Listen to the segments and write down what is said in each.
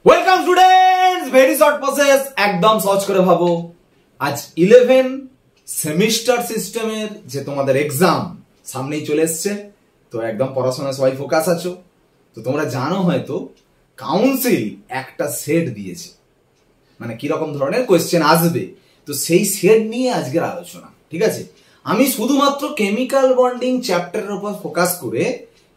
Welcome students, very short process, একদম সহজ করে ভাবো। আজ 11 সেমিস্টার সিস্টেমের যে তোমাদের এক্সাম সামনেই চলে এসছে, তো একদম পড়াশোনায় সবাই ফোকাস আছো। তো তোমরা জানো হয়তো কাউন্সিল একটা সেট দিয়েছে, মানে কিরকম ধরনের কোয়েশ্চেন আসবে, তো সেই সেট নিয়ে আজকের আলোচনা। ঠিক আছে, আমি শুধুমাত্র কেমিক্যাল বন্ডিং চ্যাপ্টারের উপর ফোকাস করে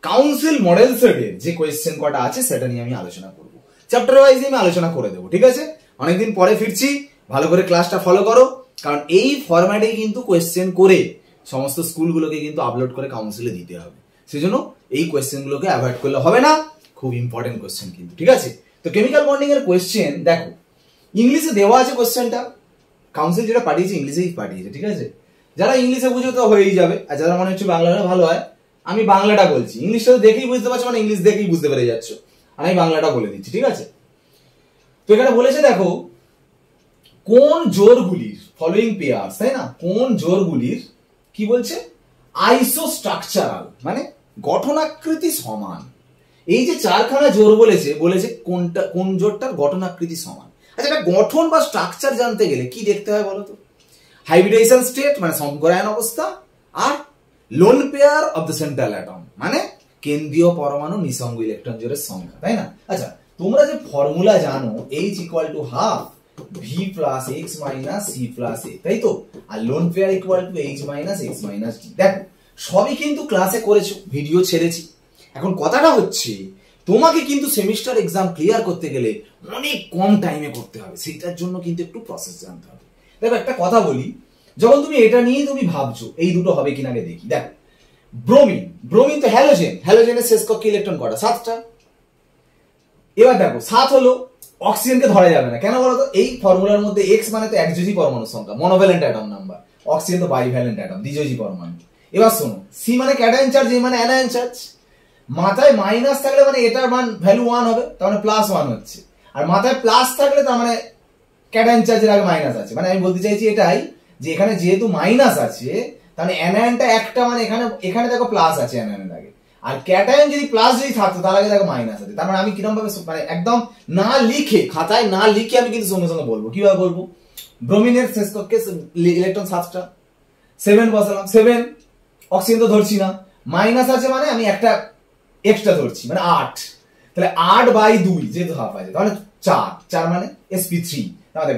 কাউন্সিল মডেল সেটের যে কোয়েশ্চেন কটা আছে সেটা নিয়ে আমি আলোচনা করব। চ্যাপ্টার ওয়াইজ আমি আলোচনা করে দেবো। ঠিক আছে, অনেকদিন পরে ফিরছি, ভালো করে ক্লাসটা ফলো করো, কারণ এই ফরম্যাটেই কিন্তু কোয়েশ্চেন করে সমস্ত স্কুলগুলোকে কিন্তু আপলোড করে কাউন্সিলে দিতে হবে। সেজন্য এই কোয়েশ্চেনগুলোকে অ্যাভয়েড করলে হবে না, খুব ইম্পর্টেন্ট কোয়েশ্চেন কিন্তু। ঠিক আছে, তো কেমিক্যাল বন্ডিং এর কোয়েশ্চেন দেখো, ইংলিশে দেওয়া আছে কোয়েশ্চেনটা, কাউন্সিল যেটা পাঠিয়েছে ইংলিশেই পাঠিয়েছে। ঠিক আছে, যারা ইংলিশে বুঝে তো হয়েই যাবে, আর যারা মনে হচ্ছে বাংলাটা ভালো হয়, আমি বাংলাটা বলছি, ইংলিশটা তো দেখেই বুঝতে পারছো, মানে ইংলিশ দেখেই বুঝতে পেরে যাচ্ছ, আর আমি বাংলাটা বলে দিচ্ছি। ঠিক আছে, তো এখানে বলেছে দেখো, কোন জোড়গুলির ফলোইং পেয়ার্স, তাই না, কোন জোড়গুলির কি বলছে আইসোস্ট্রাকচারাল, মানে গঠনাকৃতি সমান। এই যে চারখানা জোড় বলেছে, বলেছে কোনটা কোন জোড়টার গঠনাকৃতি সমান। আচ্ছা, এটা গঠন বা স্ট্রাকচার জানতে গেলে কি দেখতে হয় বলো তো? হাইব্রিডাইজেশন স্টেট মানে সংকরায়ন অবস্থা, আর lone pair of the central atom মানে কেন্দ্রীয় পরমাণু নিঃসঙ্গ ইলেকট্রন জোড়ের সংখ্যা, তাই না? আচ্ছা, তোমরা যে ফর্মুলা জানো H equal to half V plus X minus C plus A, তাই তো, আর lone pair equal to H minus X minus D. দেখো, সবই কিন্তু ক্লাসে করেছো, ভিডিও ছেড়েছি। এখন কথাটা হচ্ছে, তোমাকে কিন্তু সেমিস্টার এক্সাম ক্লিয়ার করতে গেলে অনেক কম টাইমে করতে হবে, সেটার জন্য কিন্তু একটু প্রসেস জানতে হবে। দেখো, একটা কথা বলি, যখন তুমি এটা নিয়ে তুমি ভাবছো এই দুটো হবে কিনা আগে দেখি। দেখো, ব্রোমিন, ব্রোমিন তো হ্যালোজেন, হ্যালোজেনের শেষ কক্ষে ইলেকট্রন কটা? 7টা। এবার দেখো, 7 হলো, অক্সিজেনকে ধরা যাবে না, কেন বলতো? এই ফর্মুলার মধ্যে এক্স মানে তো একযোজী পরমাণু সংখ্যা, মনোভ্যালেন্ট অ্যাটম নাম্বার, অক্সিজেন তো বাইভ্যালেন্ট অ্যাটম, দ্বিযোজী পরমাণু। এবার শোনো, সি মানে ক্যাটায়ন চার্জ, এ মানে অ্যানায়ন চার্জ। মাথায় মাইনাস থাকলে মানে এটার মান ভ্যালু 1 হবে, তার মানে প্লাস 1 হচ্ছে, আর মাথায় প্লাস থাকলে তার মানে ক্যাটায়ন চার্জের আগে মাইনাস আছে। মানে আমি বলতে চাইছি এটাই, যে এখানে যেহেতু মাইনাস আছে, তাহলে অ্যানায়নটা একটা, মানে এখানে এখানে দেখো প্লাস আছে অ্যানায়নের আগে, আর ক্যাটায়ন যদি প্লাস যদি থাকতো তার আগে দেখো মাইনাস আছে। তার মানে আমি কিরকম ভাবে, মানে একদম না লিখে, খাতায় না লিখে আমি কিন্তু সঙ্গে সঙ্গে বলবো। কিভাবে বলবো? ব্রোমিনের শেষ কক্ষে ইলেকট্রন 7টা, 7 বসালাম, 7, অক্সিজেন তো ধরছি না, মাইনাস আছে মানে আমি একটা এক্সট্রা ধরছি, মানে 8, তাহলে 8/2 যেহেতু হাফ আছে, তাহলে 4 মানে sp3, তাহলে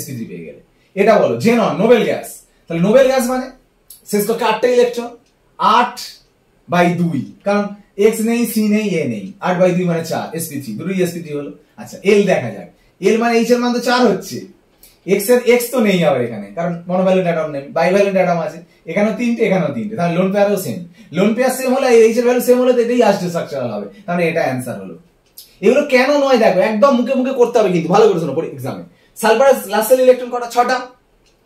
sp3 পেয়ে গেলে। এটা বলো জেনন, নোবেল গ্যাস, তাহলে নোবেল গ্যাস মানে শেষ কক্ষে 8টা ইলেকট্রন, 8/2, কারণ এক্স নেই, সি নেই, এ নেই, 8/2 মানে 4, sp3, দুটোই sp3 হলো। আচ্ছা, এল দেখা যাক, এল মানে এইচ এর মান তো 4 হচ্ছে, এক্স এর এক্স তো নেই আবার এখানে, কারণ মনোভ্যালেন্ট অ্যাটম নেই, বাইভ্যালেন্ট অ্যাটম আছে, এখানেও 3টে, এখানেও 3টে, তাহলে লোন পেয়ারও সেম, লোন পেয়ার সেম হলে এইচ এর ভ্যালু সেম হলে এটাই আসছে স্ট্রাকচারাল হবে, তাহলে এটা অ্যানসার হলো। এগুলো কেন নয় দেখো, একদম মুখে মুখে করতে হবে কিন্তু, ভালো করে শোনো পরে এক্সামে। সালফারাস লাস্ট ইলেকট্রন কটা? 6টা,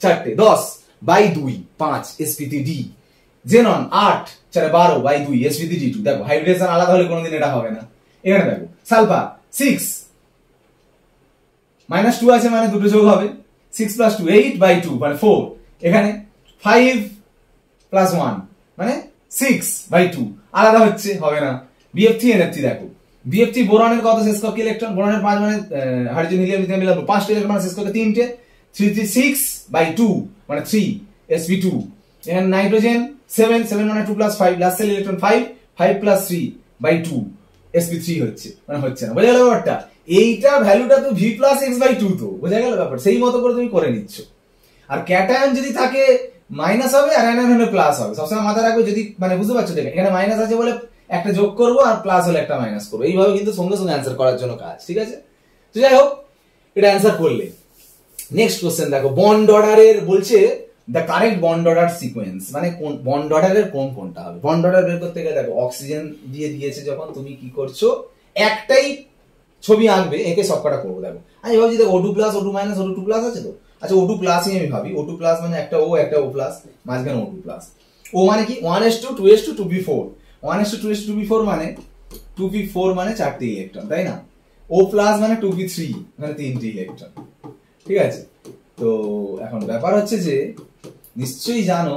4টে, 10/2, 5 sp3d, জেনন 8, 12/2 sp3d2। দেখো, হাইব্রিডেশন আলাদা হলে কোনোদিন এটা হবে না। এখানে দেখো, সালফার 6 -2 আছে মানে দুটো যোগ হবে, 6 + 2 8/2 মানে 4, এখানে 5 + 1 মানে 6/2, আলাদা হচ্ছে, হবে না। BF3 NF3 দেখো, BF3 বোরনের কত শেষ কক্ষে ইলেকট্রন? বোরনের 5 মানে হাইড্রোজেন হিলিয়াম লিথিয়াম মিলাবো, 5টা ইলেকট্রন মানে শেষ কক্ষে 3টে, 3/6/2 মানে 3 sp2। এখানে নাইট্রোজেন 7 মানে 2 + 5, লাস্ট সেল ইলেকট্রন 5 + 3/2 sp3 হচ্ছে, মানে হচ্ছে না। বোঝা গেল ব্যাপারটা? এইটা ভ্যালুটা তো v + x/2, তো বোঝা গেল ব্যাপার? সেই মতো করে তুমি করে নিচ্ছ। আর ক্যাটায়ন যদি থাকে মাইনাস হবে, আর অ্যানায়ন হলে প্লাস হবে, সবসময় মাথায় রাখবে। যদি মানে বুঝতে পারছো, দেখে এখানে মাইনাস আছে বলে একটা যোগ করব, আর প্লাস হলে একটা মাইনাস করবো, এইভাবে কিন্তু সঙ্গে সঙ্গে অ্যান্সার করার জন্য কাজ। ঠিক আছে, তো যাই হোক, এটা অ্যান্সার করলে নেক্সট কোশ্চেন দেখো, বন্ড অর্ডারের বলছে the correct bond order sequence, মানে কোন বন্ড অর্ডারের কোনটা হবে। বন্ড অর্ডার বের করতে গেলে দেখো, অক্সিজেন দিয়ে দিয়েছে যখন, তুমি কি করছো, একটাই ছবি আঁকবে, একে সবকটা করবো। দেখো, আমি ভাবছি দেখো O2 + O2 - O2 + আছে তো, আচ্ছা O2 প্লাসই আমি ভাবি, O2 প্লাস মানে একটা O একটা O প্লাস, মাঝখানে O2 প্লাস। O মানে কি? 1s2 2s2 2p4, 1s2 2s2 2p4 মানে 2p4 মানে 4টে ইলেকট্রন, তাই না? O প্লাস মানে 2p3 মানে 3টে ইলেকট্রন। ঠিক আছে, তো এখন ব্যাপার হচ্ছে যে, নিশ্চয়ই জানো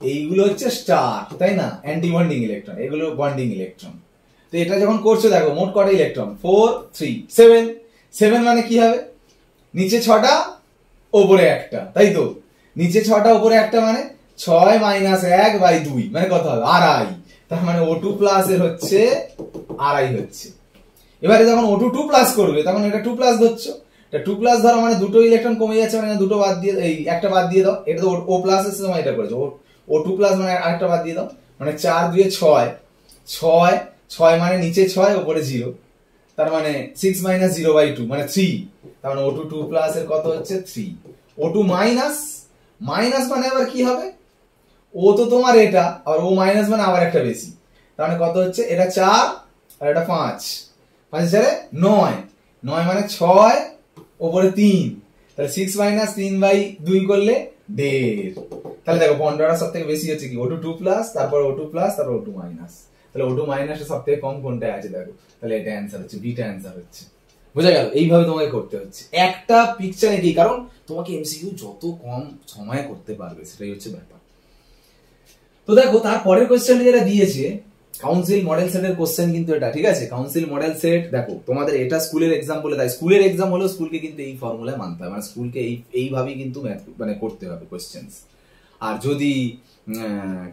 এইগুলো হচ্ছে স্টার, তাই না, অ্যান্টি বন্ডিং ইলেকট্রন, এগুলো বন্ডিং ইলেকট্রন। তো এটা যখন করছো দেখো মোট কটা ইলেকট্রন 4 3 7 7 মানে কি হবে নিচে 6টা উপরে একটা তাই তো নিচে 6টা উপরে একটা মানে 6 মাইনাস 1/2 মানে কত হবে আড়াই তার মানে O2 প্লাস এর হচ্ছে আড়াই হচ্ছে এবারে যখন O2 2 প্লাস করবে তখন এটা 2 প্লাস ধরছো এটা 2 প্লাস ধরো মানে দুটো ইলেকট্রন কমে যাচ্ছে মানে দুটো বাদ দিয়ে এই একটা বাদ দিয়ে দাও এটা তো O প্লাস এর সময় এটা করেছো O2 প্লাস মানে আরেকটা বাদ দিয়ে দাও মানে 4 2 6 6 6 মানে নিচে 6 উপরে 0 তার মানে 6 মাইনাস 0/2 মানে 3 তার মানে O2 2 প্লাস এর কত হচ্ছে 3 O2 মাইনাস মাইনাস মানে আবার কি হবে ও তো তোমার এটা আর ও মাইনাস মানে আবার একটা বেশি তার মানে কত হচ্ছে এটা 4 আর এটা 5 5 এর 9 9 মানে 6 উপরে 3 তাহলে 6 মাইনাস 3/2 করলে 1.5 তাহলে দেখো বন্ডটা সবথেকে বেশি হচ্ছে কি O2 2 প্লাস তারপর O2 প্লাস তারপর O2 মাইনাস তাহলে O2 মাইনাসের সবথেকে কম কোনটা আছে দেখো তাহলে এটা অ্যানসার হচ্ছে বিটা অ্যানসার হচ্ছে বুঝা গেল এইভাবে তোমাকে করতে হচ্ছে একটা পিকচার কি কারণ তোমাকে এমসিকিউ যত কম সময়ে করতে পারবে সেটাই হচ্ছে ব্যাপার তো দেখো তারপরের কোশ্চেন যেটা দিয়েছে কাউন্সিল মডেল সেটের কোশ্চেন কিন্তু এটা ঠিক আছে কাউন্সিল মডেল সেট দেখো তোমাদের এটা স্কুলের এক্সাম বলে তাই স্কুলের এক্সাম হলো স্কুলকে কিন্তু এই ফর্মুলায় মানতে হবে মানে স্কুলকে এইভাবেই কিন্তু মানে করতে হবে কোশ্চেন্স আর যদি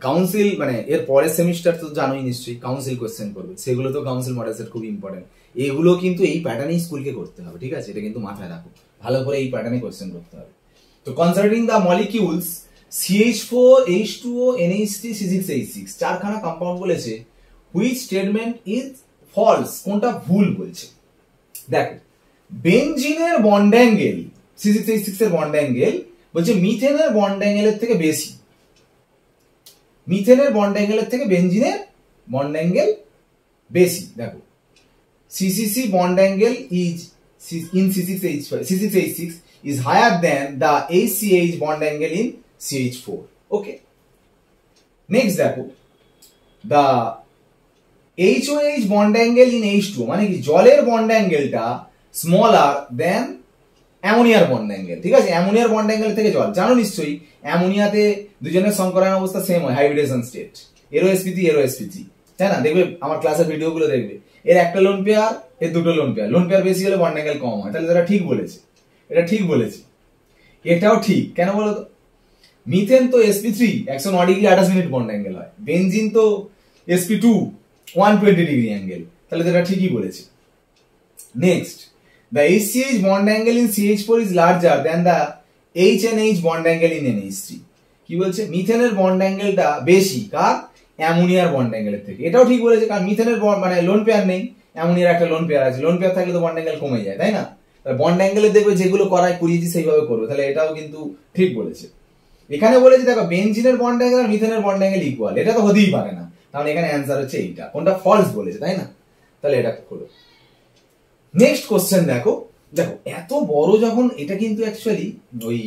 কাউন্সিল মানে এর পরের সেমিস্টার তো জানোই নিশ্চয়ই কাউন্সিল কোশ্চেন করবে সেগুলো তো কাউন্সিল মডেল সেট খুব ইম্পর্টেন্ট এগুলো কিন্তু এই প্যাটার্নেই স্কুলকে করতে হবে ঠিক আছে এটা কিন্তু মাথায় রাখো ভালো করে এই প্যাটার্নে কোশ্চেন করতে হবে তো considering the molecules CH4 H2O NH3 C6H6 চারখানা কম্পাউন্ড বলেছে হুইচ স্টেটমেন্ট ইজ ফলস কোনটা ভুল বলছে দেখো বেনজিনের বন্ড অ্যাঙ্গেল C6H6 এর বন্ড অ্যাঙ্গেল বলছে মিথেনের বন্ড অ্যাঙ্গেলের থেকে বেশি মিথেনের বন্ড অ্যাঙ্গেলের থেকে বেনজিনের বন্ড অ্যাঙ্গেল বেশি দেখো CCC bond angle is in C6H6 is higher than the HCH bond angle in CH4 okay next দেখো the HOH bond angle in H2 মানে কি জলের বন্ড অ্যাঙ্গেলটা স্মলার দেন অ্যামোনিয়ার বন্ড অ্যাঙ্গেল ঠিক আছে অ্যামোনিয়ার বন্ড অ্যাঙ্গেল থেকে জল জানো নিশ্চয়ই অ্যামোনিয়াতে দুজনের সংকরায়ন অবস্থা সেম হয় হাইব্রিডেশন স্টেট এরো sp3 এরো sp3 তাই না দেখবে আমার ক্লাসের ভিডিওগুলো দেখবে এর একটা লোন পেয়ার এর দুটো লোন পেয়ার বেশি হলে বন্ড অ্যাঙ্গেল কম হয় তাহলে এটা ঠিক বলেছে এটাও ঠিক কেন বলো তো মিথেন তো sp3 109 degree 28 minute bond angle হয় বেনজিন তো sp2 120 ডিগ্রি অ্যাঙ্গেল তাহলে এটা ঠিকই বলেছে next the HCH bond angle in CH4 is larger than the HNH bond angle in NH3 কি বলছে মিথেনের বন্ড অ্যাঙ্গেলটা বেশি কার অ্যামোনিয়ার বন্ড অ্যাঙ্গেলের থেকে এটাও ঠিক বলেছে কারণ মিথেনের বন্ড মানে লোন পেয়ার নেই অ্যামোনিয়ার একটা লোন পেয়ার আছে লোন পেয়ার থাকলে তো বন্ড অ্যাঙ্গেল কমে যায় তাই না তাহলে বন্ড অ্যাঙ্গেলে দেখবে যেগুলো করায় করিয়েছি সেইভাবে করবে তাহলে এটাও কিন্তু ঠিক বলেছে এখানে বলেছে দেখো বেনজিনের বন্ড অ্যাঙ্গেল আর মিথেনের বন্ড অ্যাঙ্গেল ইকুয়াল এটা তো হতেই পারে না তাহলে এখানে অ্যানসার হচ্ছে এইটা কোনটা ফলস বলেছে তাই না তাহলে এটা হলো নেক্সট কোশ্চেন দেখো এত বড় যখন এটা কিন্তু অ্যাকচুয়ালি ওই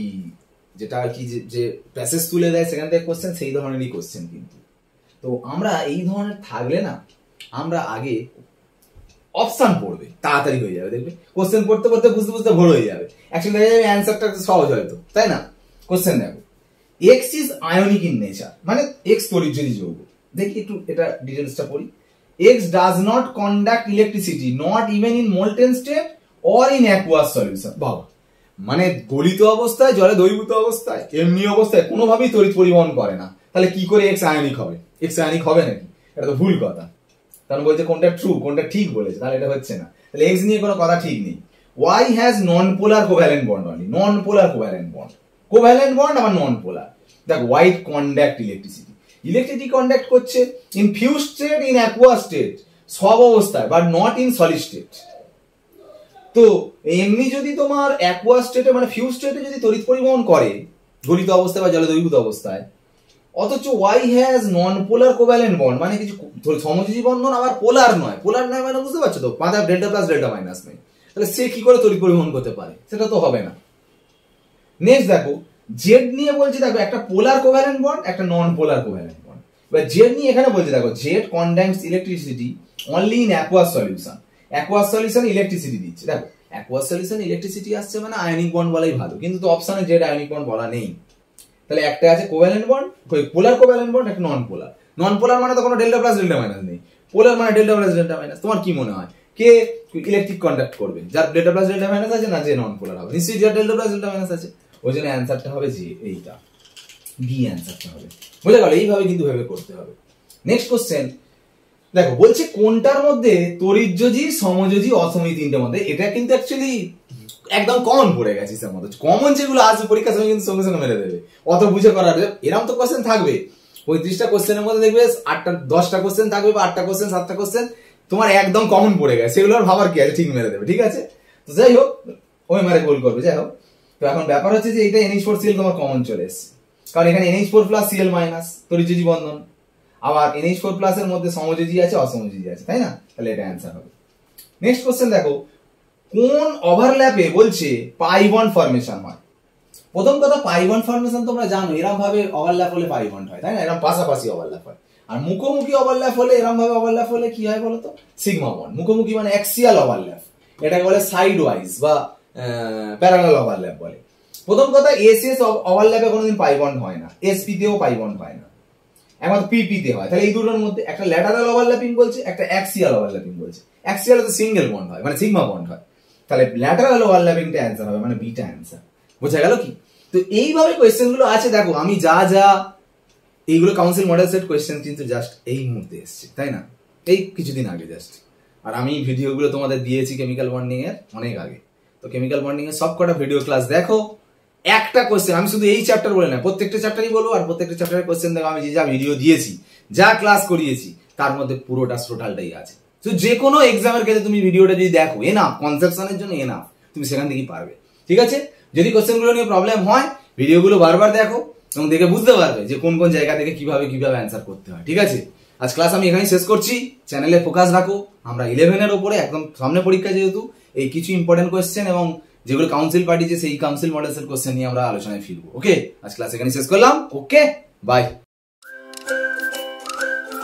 যেটা আর কি যে প্যাসেজ তুলে দেয় সেখান থেকে কোশ্চেন সেই ধরনেরই কোশ্চেন কিন্তু তো আমরা এই ধরনের থাকলে না আমরা আগে অপশন পড়বে তাড়াতাড়ি হয়ে যাবে দেখবে কোশ্চেন পড়তে পড়তে বুঝতে বুঝতে ভোর হয়ে যাবে অ্যাকচুয়ালি অ্যানসারটা সহজ হয়তো তাই না কোশ্চেন দেখো x is ionic in nature মানে এক্স তড়িৎ যৌগ দেখি একটু এটা ডিটেইলসটা পড়ি x does not conduct electricity not even in molten state or in aqueous solution বাবা মানে গলিত অবস্থায় জলে দ্রবীভূত অবস্থায় এমনি অবস্থায় কোনোভাবেই তড়িৎ পরিবহন করে না তাহলে কি করে এক্স আয়নিক হবে এক্স আয়নিক হবে নাকি এটা তো ভুল কথা কারণ বলছে কোনটা ট্রু কোনটা ঠিক বলেছে তাহলে এটা হচ্ছে না তাহলে এক্স নিয়ে কোনো কথা ঠিক নেই Y has non polar covalent bond only non polar covalent bond আবার নন পোলার দেখ হোয়াইট কন্ডাক্ট ইলেকট্রিসিটি কন্ডাক্ট করছে in fuse state in Aqua state সব অবস্থায় but not in solid state তো এমনি যদি তোমার অ্যাকুয়া স্টেটে মানে ফিউজ স্টেটে যদি তড়িৎ পরিবহন করে গলিত অবস্থায় বা জলে দ্রবীভূত অবস্থায় অথচ Y has non polar covalent bond মানে কিছু সমযোজী বন্ধন আবার পোলার নয় মানে বুঝতে পারছো তো পাঁচ ডেল্টা প্লাস ডেল্টা মাইনাস নেই তাহলে সে কি করে তড়িৎ পরিবহন করতে পারে সেটা তো হবে না নেক্সট দেখো জেড নিয়ে বলছে দেখো একটা পোলার কোভ্যালেন্ট বন্ড একটা নন পোলার কোভ্যালেন্ট বন্ড এবার জেড নিয়ে এখানে বলছে দেখো Z conducts electricity only in aqueous solution electricity দিচ্ছে দেখো অ্যাকুয়াস সলিউশন ইলেকট্রিসিটি আসছে মানে আয়নিক বন্ড বলাই ভালো কিন্তু তো অপশনে জেড আয়নিক বন্ড বলা নেই তাহলে একটা আছে কোভ্যালেন্ট বন্ড পোলার কোভ্যালেন্ট বন্ড একটা নন পোলার মানে তো কোনো ডেল্টা প্লাস ডেল্টা মাইনাস নেই পোলার মানে ডেল্টা প্লাস ডেল্টা মাইনাস। তোমার কি মনে হয় কে ইলেকট্রিক কন্ডাক্ট করবে? যার ডেল্টা প্লাস ডেল্টা মাইনাস আছে না যে নন পোলার হবে? নিশ্চয়ই যার ডেল্টা প্লাস ডেল্টা মাইনাস আছে। ওই জন্য অ্যান্সারটা হবে যে এইটা, বি অ্যান্সারটা হবে। বুঝে গেল? এইভাবে কিন্তু ভেবে করতে হবে। নেক্সট কোশ্চেন দেখো, বলছে কোনটার মধ্যে তড়িৎযোজী, সমযোজী, অসমযোজী তিনটের মধ্যে, এটা কিন্তু অ্যাকচুয়ালি একদম কমন পড়ে গেছে এর মধ্যে। কমন যেগুলো আসবে পরীক্ষার সময় কিন্তু সঙ্গে সঙ্গে মেরে দেবে, অত বুঝে করার এরকম তো কোশ্চেন থাকবে। 35টা কোশ্চেনের মধ্যে দেখবে 8টা 10টা কোশ্চেন থাকবে বা 8টা কোশ্চেন 7টা কোশ্চেন তোমার একদম কমন পড়ে গেছে, সেগুলো আর ভাবার কি আছে, ঠিক মেরে দেবে। ঠিক আছে, তো যাই হোক ওই মারে গোল করবে। যাই হোক, তো এখন ব্যাপার হচ্ছে যে এটা NH4Cl তোমার কমন চলে এসছে, কারণ এখানে NH4 প্লাস Cl মাইনাস তড়িৎযোজী বন্ধন, আবার NH4 প্লাস এর মধ্যে সমযোজী আছে অসমযোজী আছে, তাই না? তাহলে এটা অ্যান্সার হবে। নেক্সট কোশ্চেন দেখো, কোন ওভারল্যাপে বলছে পাই বন্ড ফরমেশন হয়? প্রথম কথা, পাই বন্ড ফরমেশন তোমরা জানো এরকম ভাবে ওভারল্যাপ হলে পাই বন্ড হয়, তাই না? এরকম পাশাপাশি ওভারল্যাপ হয়। আর মুখোমুখি ওভারল্যাপ হলে, এরকম ভাবে ওভারল্যাপ হলে কি হয় বলতো? Sigma bond. মুখোমুখি মানে অ্যাক্সিয়াল ওভারল্যাপ, এটাকে বলে সাইড ওয়াইজ বা প্যারালাল ওভারল্যাপ বলে। প্রথম কথা, এসএস ওভারল্যাপে কোনোদিন পাই বন্ড হয় না, এসপি তেও পাই বন্ড হয় না, একমাত্র পিপি তে হয়। তাহলে এই দুটোর মধ্যে একটা ল্যাটারাল ওভারল্যাপিং বলছে, একটা অ্যাক্সিয়াল ওভারল্যাপিং বলছে। অ্যাক্সিয়ালে তো সিঙ্গেল বন্ড হয়, মানে সিগমা বন্ড হয়। তাহলে ল্যাটারাল ওভারল্যাপিংটা অ্যান্সার হবে, মানে বিটা অ্যান্সার। বোঝা গেল কি? তো এইভাবে কোয়েশ্চেন গুলো আছে। দেখো আমি যা এইগুলো কাউন্সিল মডেল সেট কোয়েশ্চেন কিন্তু জাস্ট এই মুহূর্তে এসছে, তাই না? এই কিছুদিন আগে জাস্ট। আর আমি ভিডিওগুলো তোমাদের দিয়েছি কেমিক্যাল বন্ডিং এর অনেক আগে। তো কেমিক্যাল বন্ডিং এর সব কটা ভিডিও ক্লাস দেখো। একটা কোয়েশ্চেন আমি শুধু এই চ্যাপ্টার বলে না, প্রত্যেকটা চ্যাপ্টারই বলবো, আর প্রত্যেকটা চ্যাপ্টারের কোয়েশ্চেন দেখো আমি যা ভিডিও দিয়েছি, যা ক্লাস করিয়েছি, তার মধ্যে পুরোটা টোটালটাই আছে। তো যে কোনো এক্সামের ক্ষেত্রে তুমি ভিডিওটা যদি দেখো, এনাফ, কনসেপশনের জন্য এনাফ, তুমি সেখান থেকেই পারবে। ঠিক আছে? যদি কোয়েশ্চেনগুলো নিয়ে প্রবলেম হয়, ভিডিওগুলো বারবার দেখো এবং দেখে বুঝতে পারবে যে কোন কোন জায়গা থেকে কিভাবে অ্যান্সার করতে হয়। ঠিক আছে? আজ ক্লাস আমি এখানেই শেষ করছি। চ্যানেলে ফোকাস রাখো। আমরা 11 এর উপরে, একদম সামনে পরীক্ষা যেহেতু, এই কিছু ইম্পর্টেন্ট কোয়েশ্চেন এবং যেগুলো কাউন্সিল পাঠিয়েছে সেই কাউন্সিল মডেলসের কোয়েশ্চেন নিয়ে আমরা আলোচনায় ফিরবো। ওকে, আজ ক্লাস এখানেই শেষ করলাম। ওকে, বাই।